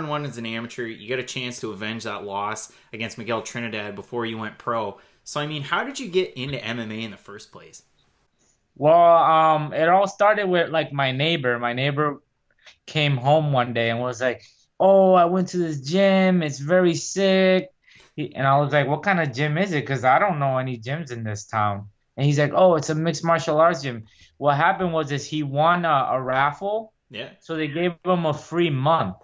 4-1 as an amateur. You get a chance to avenge that loss against Miguel Trinidad before you went pro. So, I mean, how did you get into MMA in the first place? Well, it all started with like my neighbor. My neighbor came home one day and was like, "Oh, I went to this gym. It's very sick." And I was like, "What kind of gym is it? Because I don't know any gyms in this town." And he's like, "Oh, it's a mixed martial arts gym." What happened was is he won a raffle, Yeah. so they gave him a free month.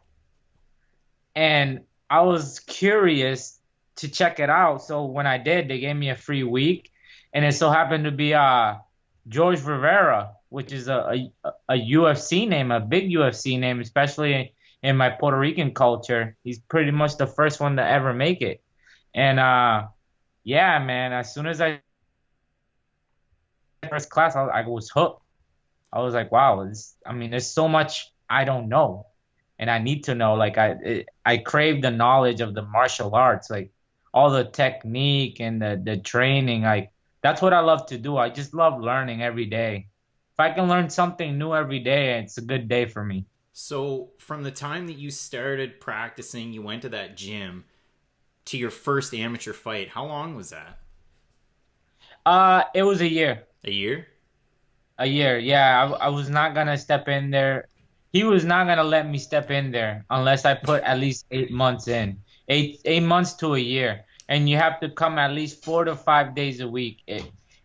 And I was curious to check it out. So when I did, they gave me a free week, and it so happened to be George Rivera, which is a UFC name, a big UFC name, especially in my Puerto Rican culture. He's pretty much the first one to ever make it. And yeah, man, as soon as I first class, I was hooked. I was like, wow, I mean, there's so much I don't know, and I need to know. Like I crave the knowledge of the martial arts, like all the technique and the training. Like that's what I love to do. I just love learning every day. If I can learn something new every day, it's a good day for me. So, from the time that you started practicing, you went to that gym to your first amateur fight, how long was that? It was a year. A year? A year, yeah. I was not gonna step in there. He was not gonna let me step in there unless I put at least 8 months in. 8 months to a year. And you have to come at least 4 to 5 days a week.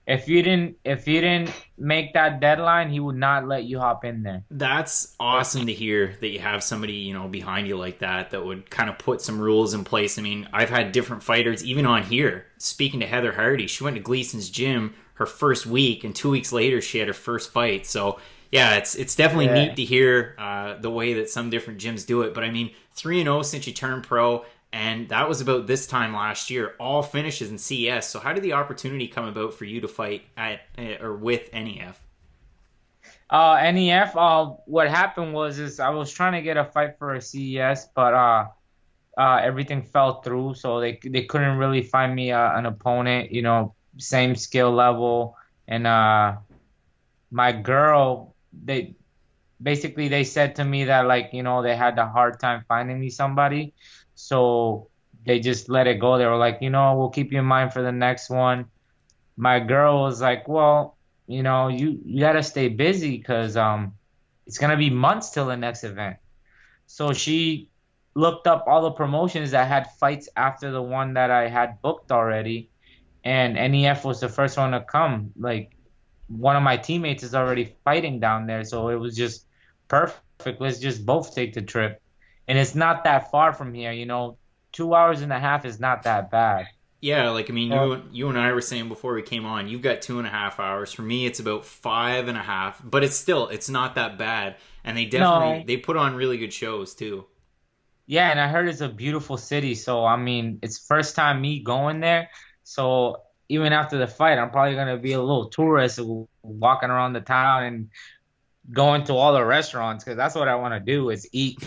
If you didn't make that deadline, he would not let you hop in there. That's awesome to hear that you have somebody, behind you like that that would kind of put some rules in place. I mean, I've had different fighters, even on here. Speaking to Heather Hardy, she went to Gleason's gym her first week, and 2 weeks later, she had her first fight. So, yeah, it's definitely Yeah. neat to hear the way that some different gyms do it. But I mean, 3-0 since you turned pro, and that was about this time last year. All finishes in CS. So, how did the opportunity come about for you to fight at or with NEF? NEF, what happened was is I was trying to get a fight for a CES, but everything fell through, so they couldn't really find me an opponent, same skill level. And my girl, they said to me that like, they had a hard time finding me somebody, so they just let it go. They were like, we'll keep you in mind for the next one. My girl was like, well, you gotta stay busy because it's gonna be months till the next event. So she looked up all the promotions that had fights after the one that I had booked already, and NEF was the first one to come. Like one of my teammates is already fighting down there, so it was just perfect. Let's just both take the trip, and it's not that far from here. 2 hours and a half is not that bad. Yeah, like I mean, Uh, you and I were saying before we came on, you've got 2.5 hours. For me, it's about 5.5, but it's not that bad. And they definitely no, they put on really good shows too. yeah, and I heard it's a beautiful city. So I mean, it's first time me going there. So even after the fight, I'm probably gonna be a little tourist walking around the town and going to all the restaurants because that's what I want to do is eat.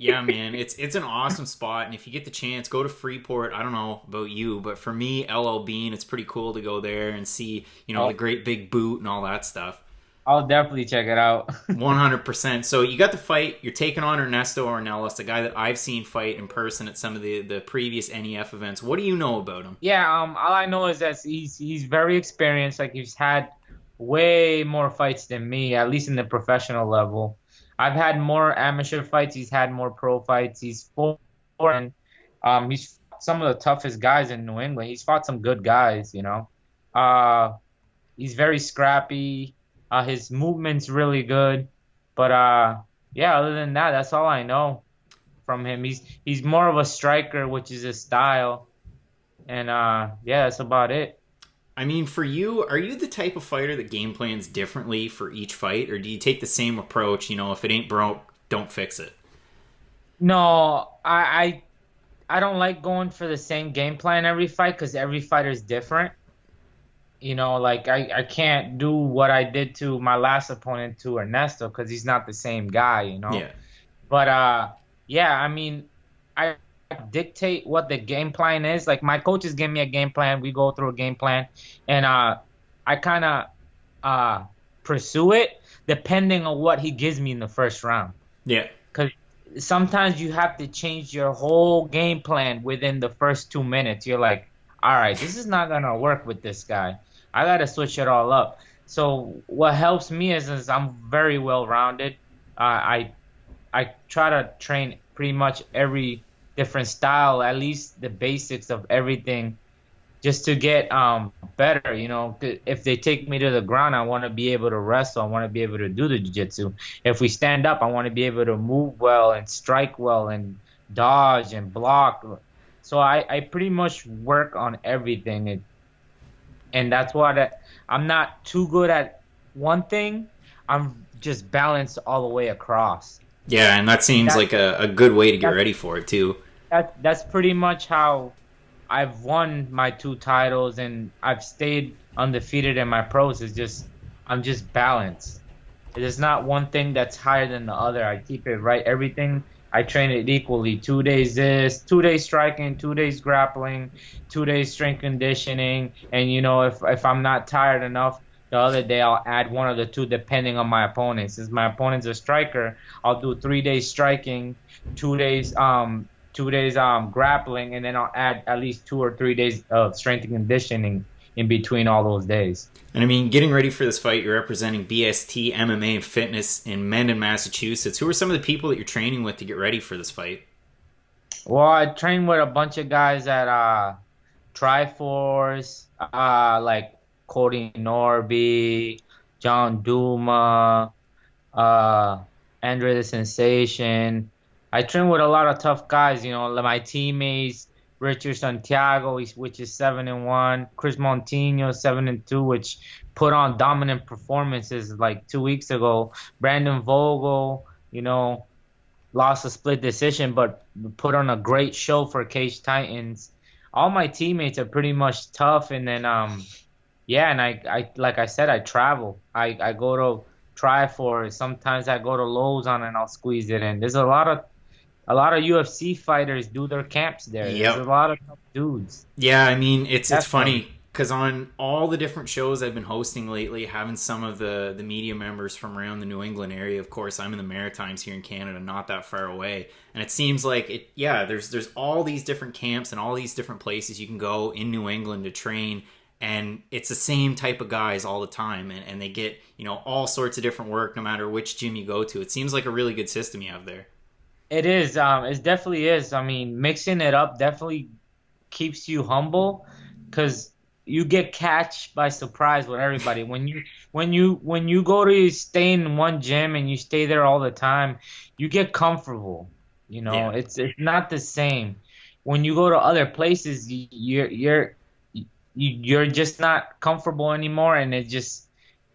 Yeah, man, it's an awesome spot, and if you get the chance, go to Freeport. I don't know about you, but for me, LL Bean, it's pretty cool to go there and see, the I'll, great big boot and all that stuff. I'll definitely check it out. 100%. So you got the fight. You're taking on Ernesto Ornelas, a guy that I've seen fight in person at some of the previous NEF events. What do you know about him? Yeah, all I know is that he's very experienced. Like he's had way more fights than me, at least in the professional level. I've had more amateur fights. He's had more pro fights. He's and he's fought some of the toughest guys in New England. He's fought some good guys. Uh, he's very scrappy. His movement's really good. But yeah, other than that, that's all I know from him. He's more of a striker, which is his style. And yeah, that's about it. I mean, for you, are you the type of fighter that game plans differently for each fight, or do you take the same approach? If it ain't broke, don't fix it. No, I don't like going for the same game plan every fight because every fighter is different. Like I can't do what I did to my last opponent to Ernesto because he's not the same guy. Yeah. But yeah, I mean, I dictate what the game plan is. Like my coaches give me a game plan, we go through a game plan, and I kind of pursue it depending on what he gives me in the first round. Yeah. Because sometimes you have to change your whole game plan within the first 2 minutes. You're like, all right, this is not gonna work with this guy. I gotta switch it all up. So what helps me is I'm very well rounded. I try to train pretty much every different style, at least the basics of everything, just to get better. You know, if they take me to the ground, I want to be able to wrestle. I want to be able to do the jiu-jitsu. If we stand up, I want to be able to move well and strike well and dodge and block. So I pretty much work on everything, and that's what I'm not too good at one thing. I'm just balanced all the way across. Yeah, and that seems That like a good way to get that ready for it too. that's pretty much how I've won my two titles and I've stayed undefeated in my pros. Is just I'm just balanced. There's not one thing that's higher than the other. I keep it right. Everything I train it equally. 2 days this, 2 days striking, 2 days grappling, 2 days strength conditioning. And you know, if I'm not tired enough, the other day I'll add one of the two depending on my opponent. Since my opponent's a striker, I'll do 3 days striking, 2 days 2 days grappling, and then I'll add at least 2 or 3 days of strength and conditioning in between all those days. And I mean, getting ready for this fight, you're representing BST MMA and Fitness in Mendon, Massachusetts. Who are some of the people that you're training with to get ready for this fight? Well, I train with a bunch of guys at Triforce, like Cody Norby, John Duma, uh, Andre the Sensation. I train with a lot of tough guys, you know, like my teammates, Richard Santiago, which is 7-1, Chris Montino 7-2, which put on dominant performances like 2 weeks ago. Brandon Vogel, you know, lost a split decision, but put on a great show for Cage Titans. All my teammates are pretty much tough, and then yeah, and I like I said, I travel. I go to Triforce. Sometimes I go to Lozon and I'll squeeze it in. There's a lot of UFC fighters do their camps there. There's a Yep. lot of tough dudes. Yeah, I mean, it's That's fun. funny because on all the different shows I've been hosting lately, having some of the media members from around the New England area. Of course, I'm in the Maritimes here in Canada, not that far away, and it seems like it. Yeah, there's all these different camps and all these different places you can go in New England to train, and it's the same type of guys all the time, and they get all sorts of different work no matter which gym you go to. It seems like a really good system you have there. It is. It definitely is. I mean, mixing it up definitely keeps you humble, because you get catch by surprise with everybody. When you go to stay in one gym and you stay there all the time, you get comfortable. You know, Yeah. it's not the same. When you go to other places, you're just not comfortable anymore, and it just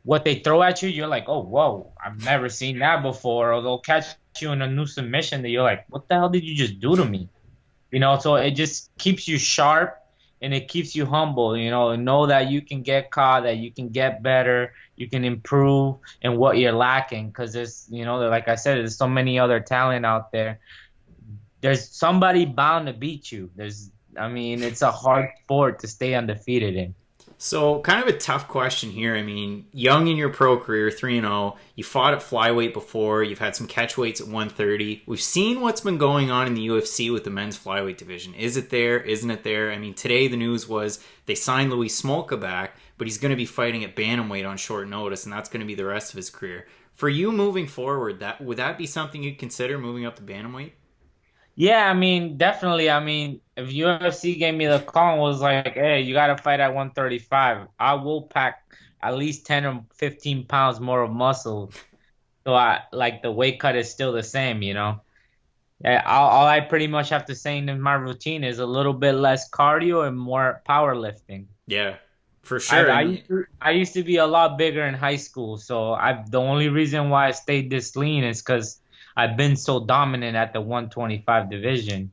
what they throw at you, you're like, oh, whoa, I've never seen that before. Or they'll catch you in a new submission that you're like, what the hell did you just do to me? You know, so it just keeps you sharp and it keeps you humble, you know, and know that you can get caught, that you can get better, you can improve in what you're lacking. Because there's, like I said, there's so many other talent out there. There's somebody bound to beat you. I mean, it's a hard sport to stay undefeated in. So, kind of a tough question here. I mean, young in your pro career, 3-0. You fought at flyweight before. You've had some catch weights at 130. We've seen what's been going on in the UFC with the men's flyweight division. Is it there? Isn't it there? I mean, today the news was they signed Luis Smolka back, but he's going to be fighting at bantamweight on short notice, and that's going to be the rest of his career. For you moving forward, would that be something you'd consider moving up to bantamweight? Yeah, I mean, definitely. I mean, if UFC gave me the call and was like, hey, you got to fight at 135, I will pack at least 10 or 15 pounds more of muscle. So the weight cut is still the same, you know? Yeah, all I pretty much have to say in my routine is a little bit less cardio and more powerlifting. Yeah, for I, sure. I And used to, I used to be a lot bigger in high school, so the only reason why I stayed this lean is because I've been so dominant at the 125 division.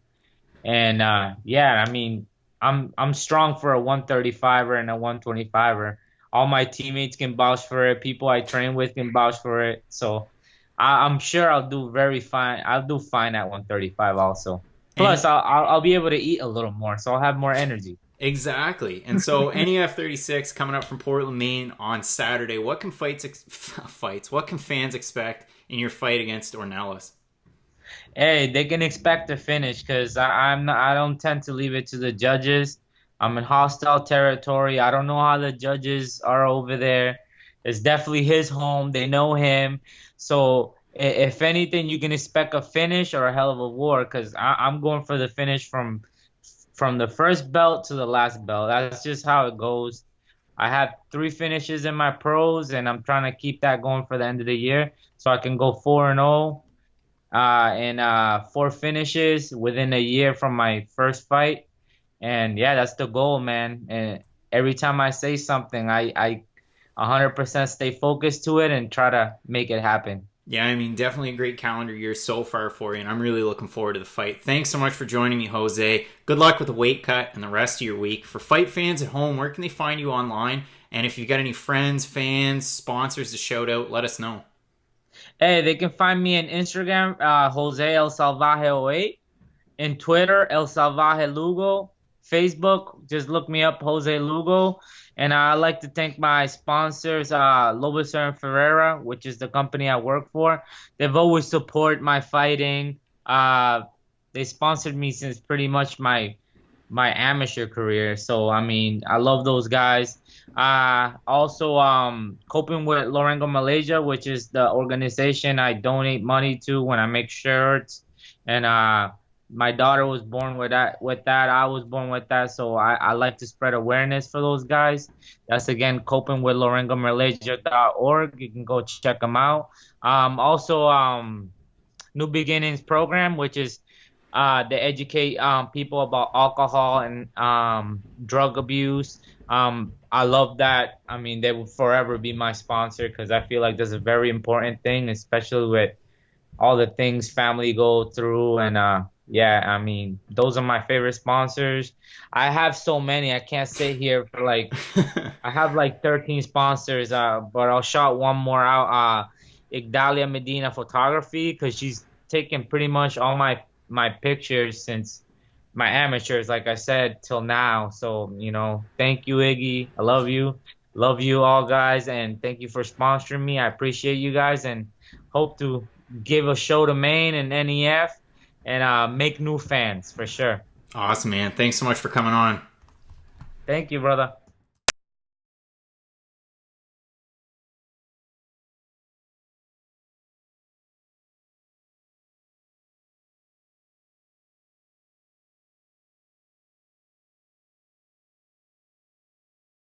And yeah, I mean, I'm strong for a 135er and a 125er. All my teammates can vouch for it. People I train with can vouch for it. So I'm sure I'll do very fine. I'll do fine at 135 also. Plus, any I'll be able to eat a little more, so I'll have more energy. Exactly. And so NEF 36 coming up from Portland, Maine on Saturday. What can fights fights? What can fans expect in your fight against Ornelas? Hey, they can expect a finish because I'm not, I don't tend to leave it to the judges. I'm in hostile territory. I don't know how the judges are over there. It's definitely his home. They know him. So if anything, you can expect a finish or a hell of a war because I'm going for the finish from the first belt to the last belt. That's just how it goes. I have three finishes in my pros, and I'm trying to keep that going for the end of the year so I can go 4-0 and four finishes within a year from my first fight. And yeah, that's the goal, man. And every time I say something, I 100% stay focused to it and try to make it happen. Yeah, I mean, definitely a great calendar year so far for you, and I'm really looking forward to the fight. Thanks so much for joining me, Jose. Good luck with the weight cut and the rest of your week. For fight fans at home, where can they find you online? And if you got any friends, fans, sponsors to shout out, let us know. Hey, they can find me on Instagram, Jose El Salvaje 08, in Twitter, El Salvaje Lugo, Facebook, just look me up, Jose Lugo. And I'd like to thank my sponsors, Lobuser and Ferreira, which is the company I work for. They've always supported my fighting. They sponsored me since pretty much my amateur career. So I mean, I love those guys. Also, coping with Lorengo Malaysia, which is the organization I donate money to when I make shirts, and my daughter was born with that. With that, I was born with that. So I like to spread awareness for those guys. That's again coping with LorengoMalaysia.org. You can go check them out. Also, New Beginnings program, which is they educate people about alcohol and drug abuse. I love that. I mean, they will forever be my sponsor because I feel like that's a very important thing, especially with all the things family go through. And yeah, I mean, those are my favorite sponsors. I have so many. I can't sit here for like I have like 13 sponsors, but I'll shout one more out. Igdalia Medina Photography, because she's taken pretty much all my pictures since my amateurs, like I said, till now. So, thank you, Iggy. I love you. Love you all, guys. And thank you for sponsoring me. I appreciate you guys and hope to give a show to Maine and NEF and make new fans for sure. Awesome, man. Thanks so much for coming on. Thank you, brother.